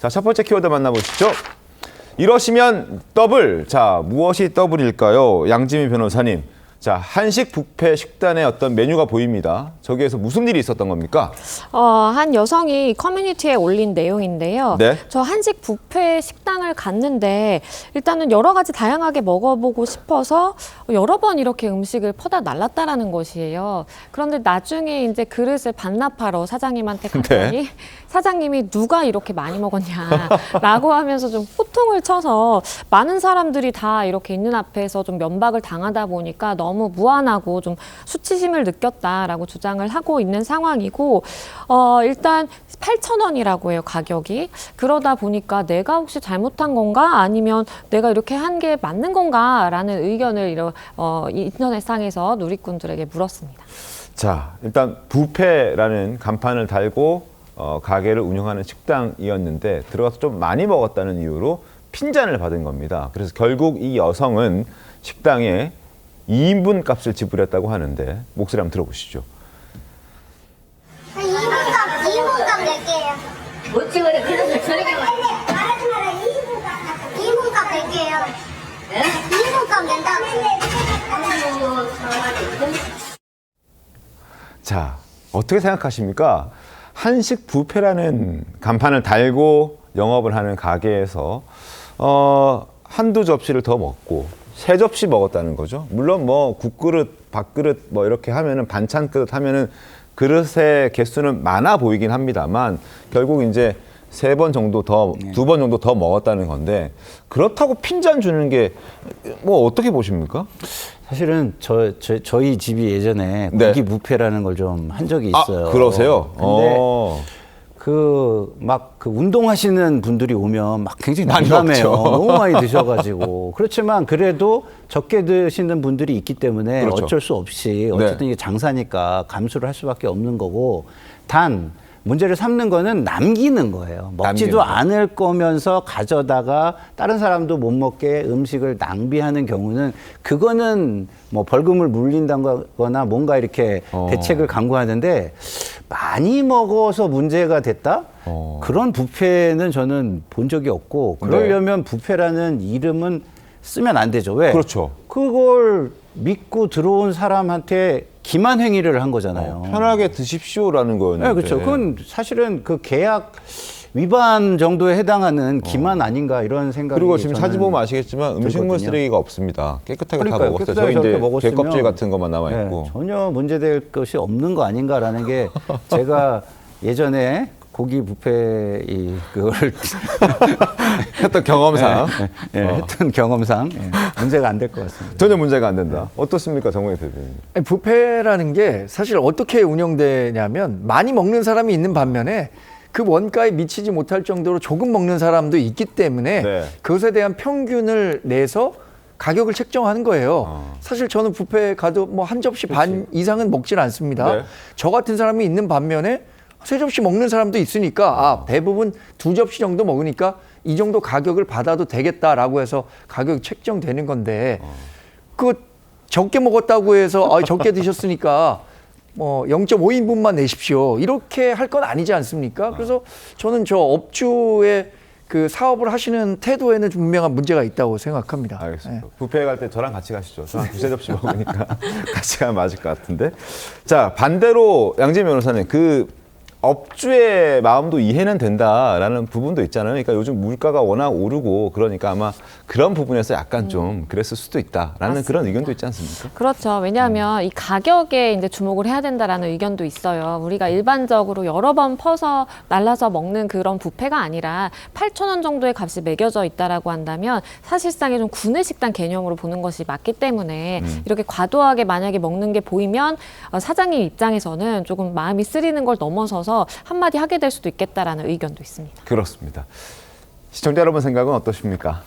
자, 첫 번째 키워드 만나보시죠. 이러시면 더블. 자, 무엇이 더블일까요? 양지민 변호사님. 자, 한식 뷔페 식단에 어떤 메뉴가 보입니다. 저기에서 무슨 일이 있었던 겁니까? 한 여성이 커뮤니티에 올린 내용인데요. 네. 저 한식 뷔페 식당을 갔는데 일단은 여러 가지 다양하게 먹어보고 싶어서 여러 번 이렇게 음식을 퍼다 날랐다라는 것이에요. 그런데 나중에 이제 그릇을 반납하러 사장님한테 갔더니 네. 사장님이 누가 이렇게 많이 먹었냐라고 하면서 좀 호통을 쳐서 많은 사람들이 다 이렇게 있는 앞에서 좀 면박을 당하다 보니까 너무 무안하고 좀 수치심을 느꼈다라고 주장을 하고 있는 상황이고 일단 8,000원이라고 해요, 가격이. 그러다 보니까 내가 혹시 잘못한 건가 아니면 내가 이렇게 한 게 맞는 건가라는 의견을 인터넷상에서 누리꾼들에게 물었습니다. 자, 일단 뷔페라는 간판을 달고 가게를 운영하는 식당이었는데 들어가서 좀 많이 먹었다는 이유로 핀잔을 받은 겁니다. 그래서 결국 이 여성은 식당에 2인분 값을 지불했다고 하는데 목소리 한번 들어보시죠. 2인분값 낼게요. 어찌 그래 그래서 저렇게 말하지 마라. 2인분값 낼게요. 2인분값 낸다고. 자, 어떻게 생각하십니까? 한식 뷔페라는 간판을 달고 영업을 하는 가게에서 한두 접시를 더 먹고 3접시 먹었다는 거죠. 물론 뭐 국그릇, 밥그릇 뭐 이렇게 하면은 반찬 그릇 하면은 그릇의 개수는 많아 보이긴 합니다만 결국 이제 3번 정도 더, 2번 정도 더 먹었다는 건데 그렇다고 핀잔 주는 게 뭐 어떻게 보십니까? 사실은 저희 집이 예전에 네. 고기 뷔페라는 걸 좀 한 적이 있어요. 아, 그러세요? 근데 그 운동하시는 분들이 오면 막 굉장히 많이 난감해요. 먹죠. 너무 많이 드셔가지고. 그렇지만 그래도 적게 드시는 분들이 있기 때문에 그렇죠. 어쩔 수 없이 어쨌든 네. 이게 장사니까 감수를 할 수밖에 없는 거고 단 문제를 삼는 거는 남기는 거예요. 먹지도 않을 거면서 가져다가 다른 사람도 못 먹게 음식을 낭비하는 경우는 그거는 뭐 벌금을 물린다거나 뭔가 이렇게 대책을 강구하는데 많이 먹어서 문제가 됐다? 그런 뷔페는 저는 본 적이 없고 그러려면 뷔페라는 이름은 쓰면 안 되죠. 왜? 그렇죠. 그걸 믿고 들어온 사람한테 기만 행위를 한 거잖아요. 편하게 드십시오라는 거였는데. 네, 그렇죠. 그건 사실은 그 계약 위반 정도에 해당하는 기만 아닌가 이런 생각이. 그리고 지금 저는 사진 보면 아시겠지만 음식물 들거든요. 쓰레기가 없습니다. 깨끗하게 다 그러니까요. 먹었어요. 깨끗하게 저희 저렇게 이제 먹었으면 게껍질 같은 것만 남아 있고. 네, 전혀 문제될 것이 없는 거 아닌가라는 게 제가 예전에 고기 뷔페 그걸 했던 경험상 했던 경험상 문제가 안 될 것 같습니다. 전혀 문제가 안 된다. 어떻습니까, 정광희 대표님? 아니, 뷔페라는 게 사실 어떻게 운영되냐면 많이 먹는 사람이 있는 반면에 그 원가에 미치지 못할 정도로 조금 먹는 사람도 있기 때문에 네. 그것에 대한 평균을 내서 가격을 책정하는 거예요. 사실 저는 뷔페 가도 뭐 한 접시 반 이상은 먹질 않습니다. 네. 저 같은 사람이 있는 반면에 3접시 먹는 사람도 있으니까 대부분 2접시 정도 먹으니까 이 정도 가격을 받아도 되겠다라고 해서 가격이 책정되는 건데 그 적게 먹었다고 해서 적게 드셨으니까 뭐 0.5인분만 내십시오. 이렇게 할 건 아니지 않습니까? 그래서 저는 저 업주의 그 사업을 하시는 태도에는 좀 분명한 문제가 있다고 생각합니다. 알겠습니다. 뷔페 갈 때 저랑 같이 가시죠. 저랑 2-3접시 먹으니까 같이 가면 맞을 것 같은데. 자, 반대로 양지민 변호사님, 그 업주의 마음도 이해는 된다라는 부분도 있잖아요. 그러니까 요즘 물가가 워낙 오르고 그러니까 아마 그런 부분에서 약간 좀 그랬을 수도 있다라는 맞습니다. 그런 의견도 있지 않습니까? 그렇죠. 왜냐하면 이 가격에 이제 주목을 해야 된다라는 의견도 있어요. 우리가 일반적으로 여러 번 퍼서 날라서 먹는 그런 뷔페가 아니라 8,000원 정도의 값이 매겨져 있다라고 한다면 사실상의 좀 구내식당 개념으로 보는 것이 맞기 때문에 이렇게 과도하게 만약에 먹는 게 보이면 사장님 입장에서는 조금 마음이 쓰리는 걸 넘어서서 한마디 하게 될 수도 있겠다라는 의견도 있습니다. 그렇습니다. 시청자 여러분 생각은 어떠십니까?